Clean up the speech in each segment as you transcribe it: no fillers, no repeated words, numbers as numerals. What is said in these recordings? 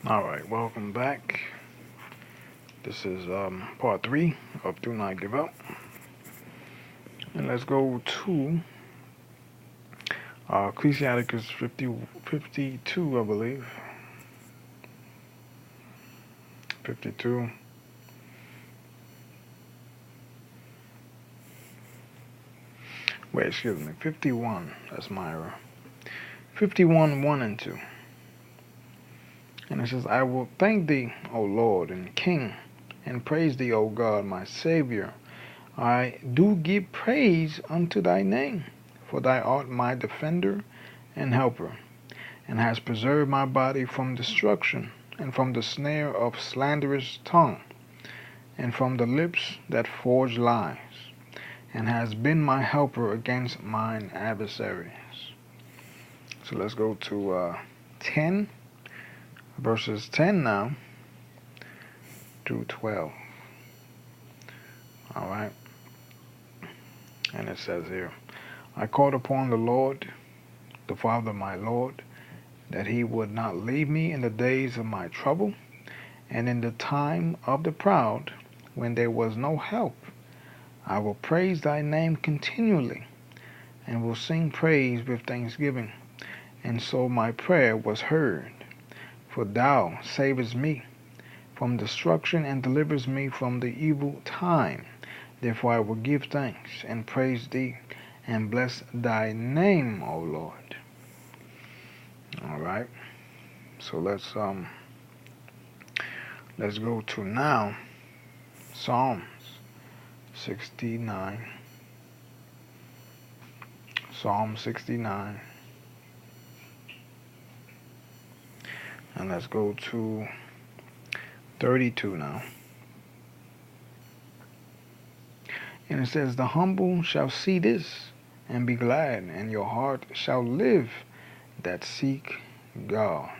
Alright, welcome back. This is part 3 of Do Not Give Up. And let's go to Ecclesiasticus 52, I believe. 52. Wait, excuse me. 51. That's my error. 51, 1 and 2. And it says, I will thank thee, O Lord and King, and praise thee, O God, my Savior. I do give praise unto thy name, for thou art my defender and helper, and hast preserved my body from destruction, and from the snare of slanderous tongue, and from the lips that forge lies, and has been my helper against mine adversaries. So let's go to 10. Verses 10 now through 12. Alright. And it says here, I called upon the Lord, the Father of my Lord, that he would not leave me in the days of my trouble, and in the time of the proud, when there was no help. I will praise thy name continually, and will sing praise with thanksgiving. And so my prayer was heard. For thou savest me from destruction and deliverest me from the evil time. Therefore I will give thanks and praise thee and bless thy name, O Lord. All right. So let's go to now Psalms 69. Psalm 69. And let's go to 32 now. And it says, the humble shall see this and be glad, and your heart shall live that seek God.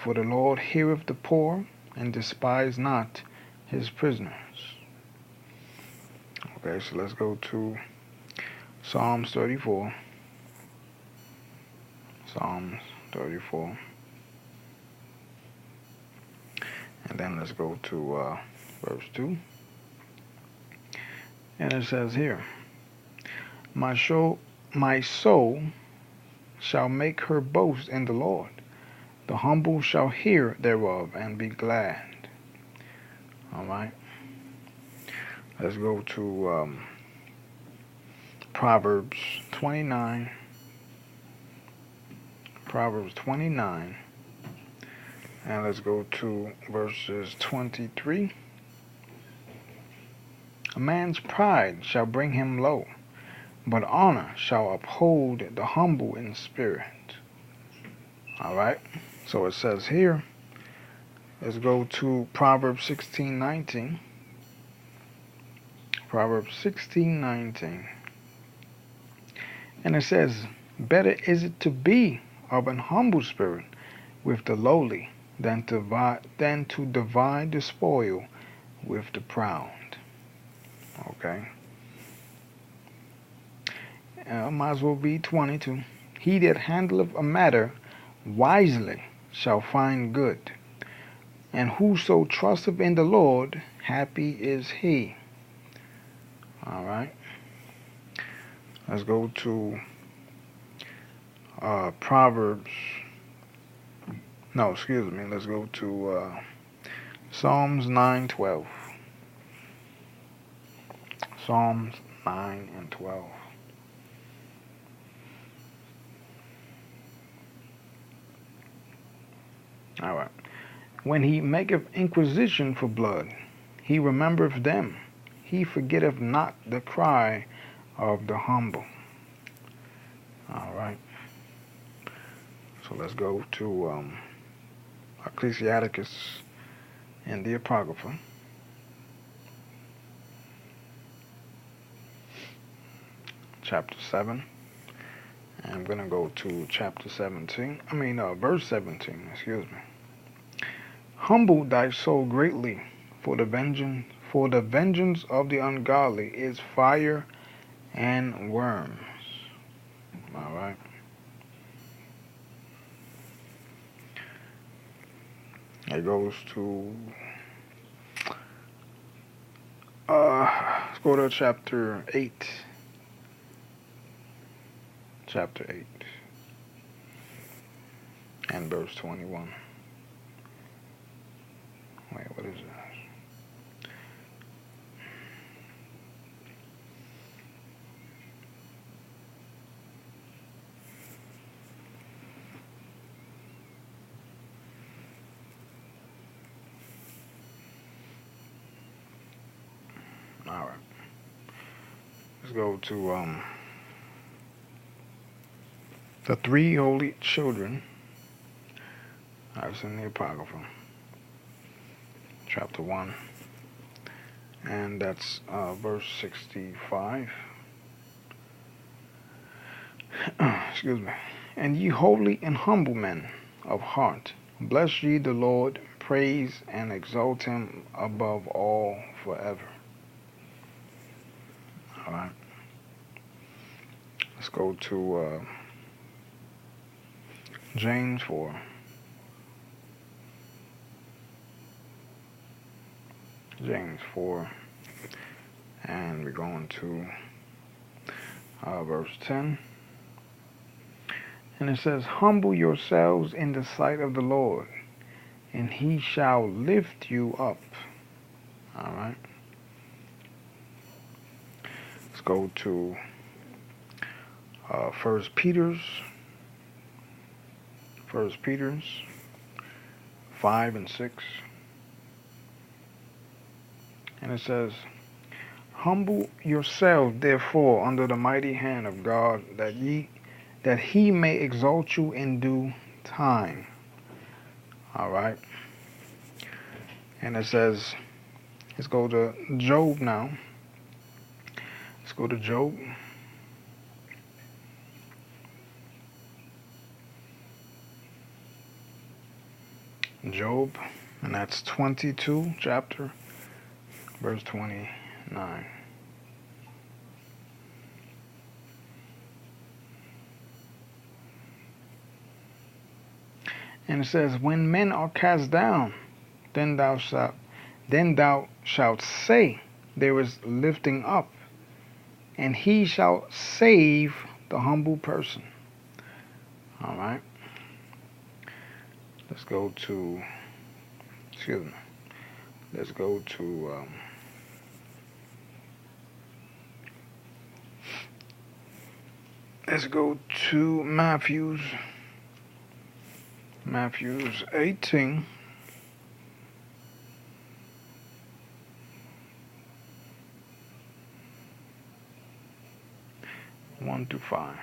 For the Lord heareth the poor, and despise not his prisoners. Okay, so let's go to Psalms 34. Psalms 34. And then let's go to verse 2. And it says here, my soul shall make her boast in the Lord. The humble shall hear thereof and be glad. All right. Let's go to Proverbs 29. Proverbs 29. And let's go to verses 23. A man's pride shall bring him low, but honor shall uphold the humble in spirit. Alright, so it says here, let's go to Proverbs 16:19. Proverbs 16:19. And it says, better is it to be of an humble spirit with the lowly, than to divide the spoil with the proud. Okay. Might as well be 22. He that handleth a matter wisely shall find good, and whoso trusteth in the Lord, happy is he. Alright. Let's go to Proverbs. No, excuse me. Let's go to Psalms 9:12. Psalms 9 and 12. All right. When he maketh inquisition for blood, he remembereth them. He forgetteth not the cry of the humble. All right. So let's go to Ecclesiasticus and the Apocrypha. Chapter 7. And I'm going to go to chapter 17. Verse 17, excuse me. Humble thy soul greatly, for the vengeance of the ungodly is fire and worms. All right. It goes to, let's go to chapter 8. Chapter 8 and verse 21. Wait, what is this? All right. Let's go to the three holy children. That's in the Apocrypha. Chapter 1. And that's verse 65. Excuse me. And ye holy and humble men of heart, bless ye the Lord, praise and exalt him above all forever. All right. Let's go to James 4. James 4. And we're going to verse 10. And it says, humble yourselves in the sight of the Lord, and he shall lift you up. All right. Let's go to 1 Peter's 5 and 6. And it says, humble yourselves therefore under the mighty hand of God, that he may exalt you in due time. All right. And it says, let's go to Job now. Let's go to Job. Job, and that's 22 chapter, verse 29. And it says, when men are cast down, then thou shalt say, there is lifting up, and he shall save the humble person. All right. Let's go to, let's go to Matthew's 18. One to 5.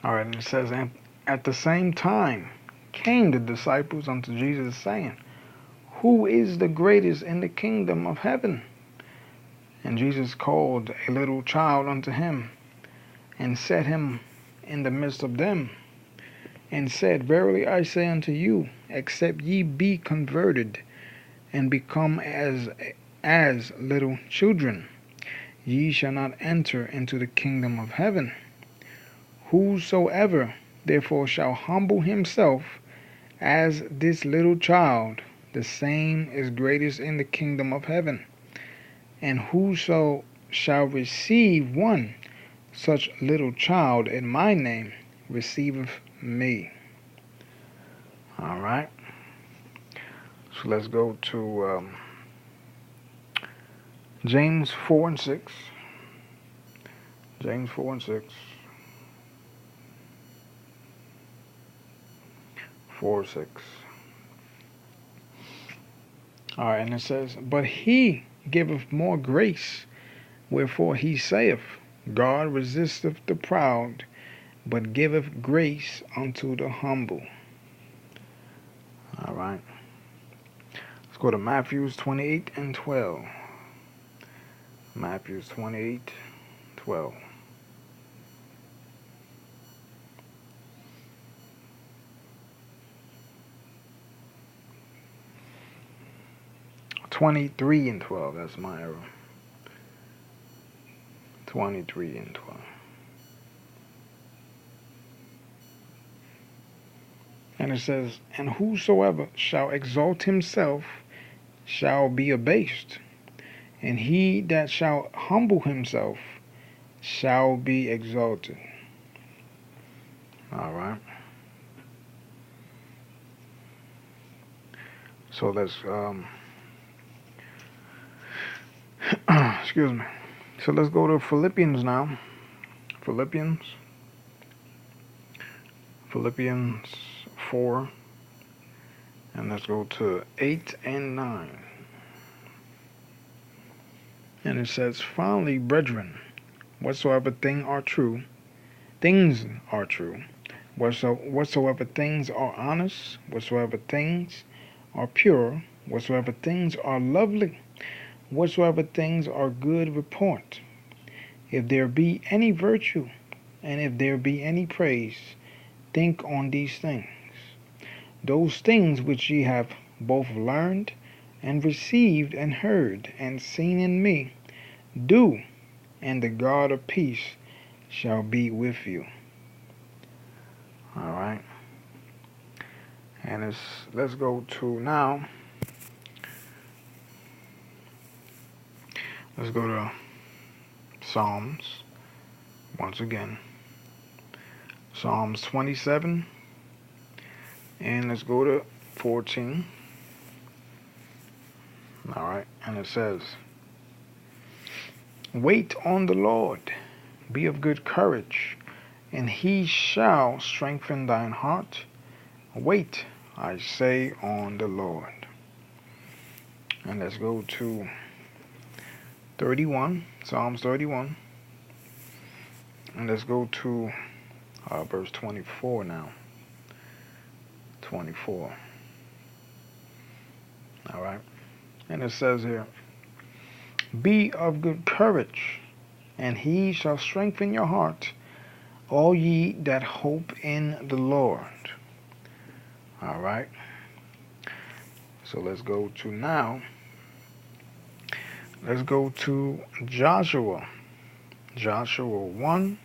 All right, and it says, and at the same time came the disciples unto Jesus, saying, who is the greatest in the kingdom of heaven? And Jesus called a little child unto him, and set him in the midst of them, and said, verily I say unto you, except ye be converted, and become as little children, ye shall not enter into the kingdom of heaven. Whosoever therefore shall humble himself as this little child, the same is greatest in the kingdom of heaven. And whoso shall receive one such little child in my name receiveth me. All right. So let's go to James 4 and 6. James 4 and 6. 4, 6. All right, and it says, but he giveth more grace, wherefore he saith, God resisteth the proud, but giveth grace unto the humble. All right. Let's go to Matthew 28 and 12. Matthew 28, 12. 23 and 12. That's my error. 23 and 12. And it says, and whosoever shall exalt himself shall be abased, and he that shall humble himself shall be exalted. All right. So let's excuse me. So let's go to Philippians now. Philippians 4, and let's go to 8 and 9. And it says, finally, brethren, whatsoever things are true, whatsoever things are honest, whatsoever things are pure, whatsoever things are lovely, whatsoever things are good report, if there be any virtue, and if there be any praise, think on these things. Those things which ye have both learned and received and heard and seen in me, do, and the God of peace shall be with you. All right. And let's go to now. Let's go to Psalms once again. Psalms 27. And let's go to 14. All right. And it says, wait on the Lord, be of good courage, and he shall strengthen thine heart. Wait, I say, on the Lord. And let's go to 31, Psalms 31. And let's go to verse 24 now. 24. All right. And it says here, be of good courage, and he shall strengthen your heart, all ye that hope in the Lord. All right. So let's go to now. Let's go to Joshua. Joshua 1.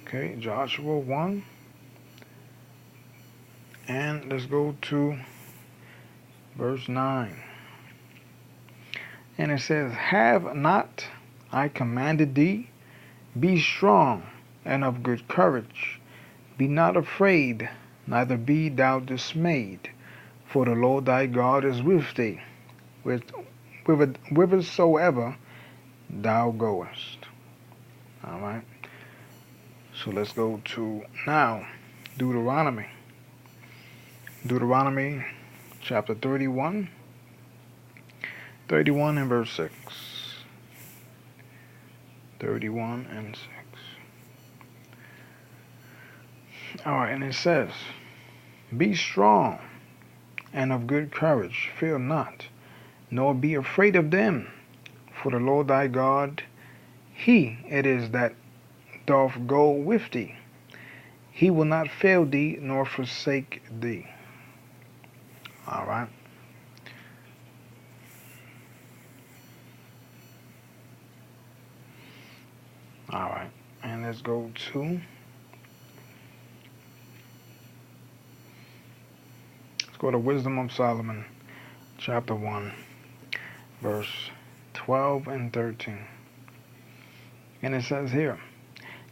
Okay, Joshua 1. And let's go to verse 9. And it says, have not I commanded thee? Be strong and of good courage. Be not afraid, neither be thou dismayed. For the Lord thy God is with thee, whithersoever thou goest. All right. So let's go to now Deuteronomy. Deuteronomy chapter 31. 31 and verse 6. 31 and 6. All right, and it says, be strong and of good courage, fear not, nor be afraid of them. For the Lord thy God, he it is that doth go with thee. He will not fail thee, nor forsake thee. All right. All right. And let's go to Wisdom of Solomon, chapter 1, verse 12 and 13. And it says here,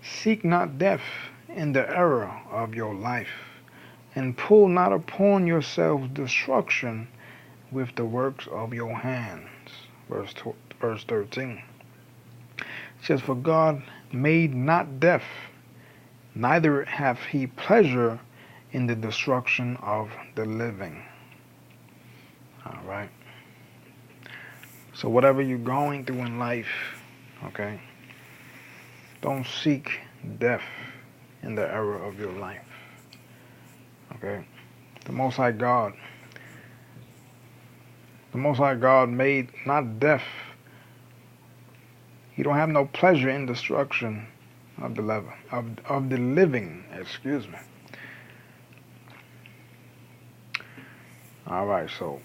seek not death in the error of your life, and pull not upon yourselves destruction with the works of your hands. Verse 13. It says, for God made not death, neither hath he pleasure in the destruction of the living. All right. So whatever you're going through in life, okay, don't seek death in the era of your life. Okay? The Most High God made not death. He don't have no pleasure in destruction of the living, excuse me. All right, so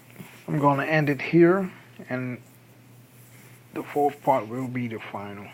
I'm going to end it here, and the fourth part will be the final.